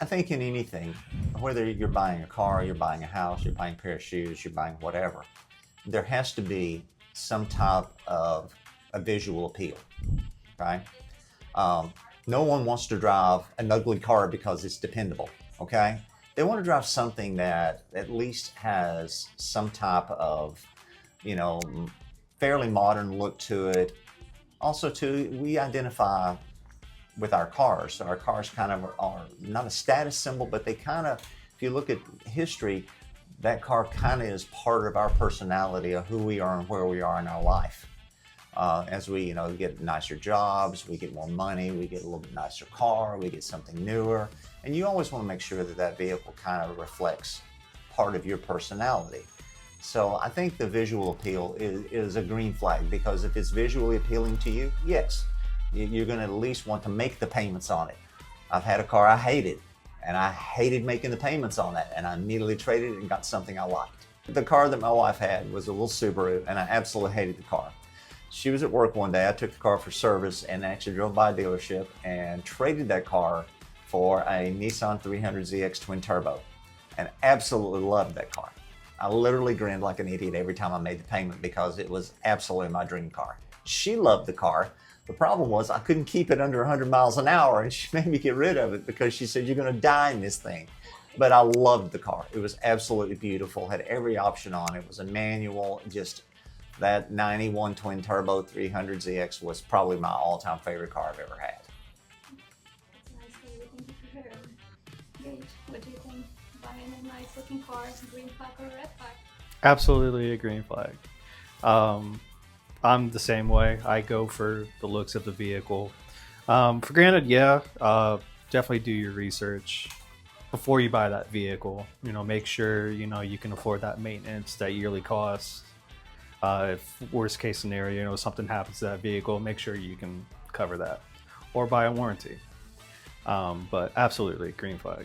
I think in anything, whether you're buying a car, you're buying a house, you're buying a pair of shoes, you're buying whatever, there has to be some type of a visual appeal, right? Um, no one wants to drive an ugly car because it's dependable, okay? They want to drive something that at least has some type of, you know, fairly modern look to it. Also, too, we identify with our cars. So our cars kind of are not a status symbol, but they kind of, if you look at history, that car kind of is part of our personality of who we are and where we are in our life. As we, get nicer jobs, we get more money, we get a little bit nicer car, we get something newer, and you always want to make sure that that vehicle kind of reflects part of your personality. So I think the visual appeal is a green flag because if it's visually appealing to you, yes, you're going to at least want to make the payments on it. I've had a car I hated, and I hated making the payments on that, and I immediately traded it and got something I liked. The car that my wife had was a little Subaru, and I absolutely hated the car. She was at work one day. I took the car for service and actually drove by a dealership and traded that car for a Nissan 300ZX twin turbo, and absolutely loved that car. I literally grinned like an idiot every time I made the payment because it was absolutely my dream car. She loved the car. The problem was I couldn't keep it under 100 miles an hour, and she made me get rid of it because she said, "You're going to die in this thing." But I loved the car. It was absolutely beautiful, had every option on it. It was a manual, just that 91 twin turbo 300ZX was probably my all-time favorite car I've ever had. That's a nice story. Thank you for sharing. Gage, what do you think? Buying a nice looking car, green flag or red flag? Absolutely a green flag. I'm the same way. I go for the looks of the vehicle. For granted, yeah, definitely do your research before you buy that vehicle. Make sure you can afford that maintenance, that yearly cost. If worst case scenario, something happens to that vehicle, make sure you can cover that, or buy a warranty. But absolutely, green flag.